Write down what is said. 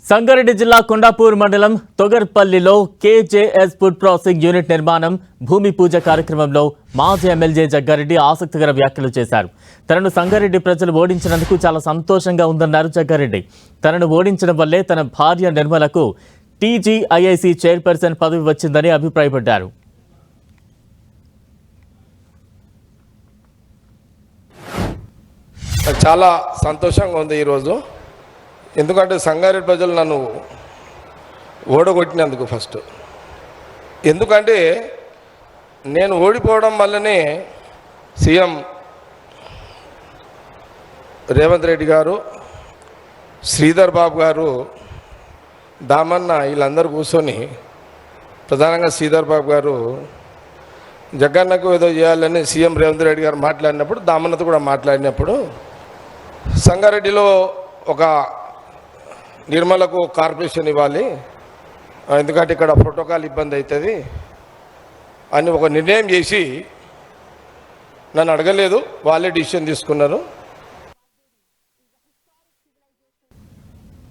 సంగారెడ్డి జిల్లా కొండాపూర్ మండలం తొగర్పల్లిలో KJS food processing unit నిర్మాణం భూమి పూజ కార్యక్రమంలో మాజీ ఎమ్మెల్యే జగ్గారెడ్డి ఆసక్తికర వ్యాఖ్యలు చేశారు. తనను సంగారెడ్డి ప్రజలు ఓడించినందుకు చాలా సంతోషంగా ఉందన్నారు జగ్గారెడ్డి. తనను ఓడించడం వల్లే తన భార్య నిర్మలకు టీజీఐఐసీ చైర్పర్సన్ పదవి వచ్చిందని అభిప్రాయపడ్డారు. చాలా సంతోషంగా ఉంది ఈరోజు. ఎందుకంటే సంగారెడ్డి ప్రజలు నన్ను ఓడగొట్టినందుకు ఫస్ట్. ఎందుకంటే నేను ఓడిపోవడం వల్లనే సీఎం రేవంత్ రెడ్డి గారు, శ్రీధర్ బాబు గారు, దామన్న వీళ్ళందరూ కూర్చొని, ప్రధానంగా శ్రీధర్ బాబు గారు జగన్నకు ఏదో చేయాలని సీఎం రేవంత్ రెడ్డి గారు మాట్లాడినప్పుడు, దామన్నతో కూడా మాట్లాడినప్పుడు సంగారెడ్డిలో ఒక నిర్మలకు కార్పొరేషన్ ఇవ్వాలి, ఎందుకంటే ఇక్కడ ప్రోటోకాల్ ఇబ్బంది అవుతుంది అని ఒక నిర్ణయం చేసి నన్ను అడగలేదు, వాళ్ళే డిసిషన్ తీసుకున్నారు.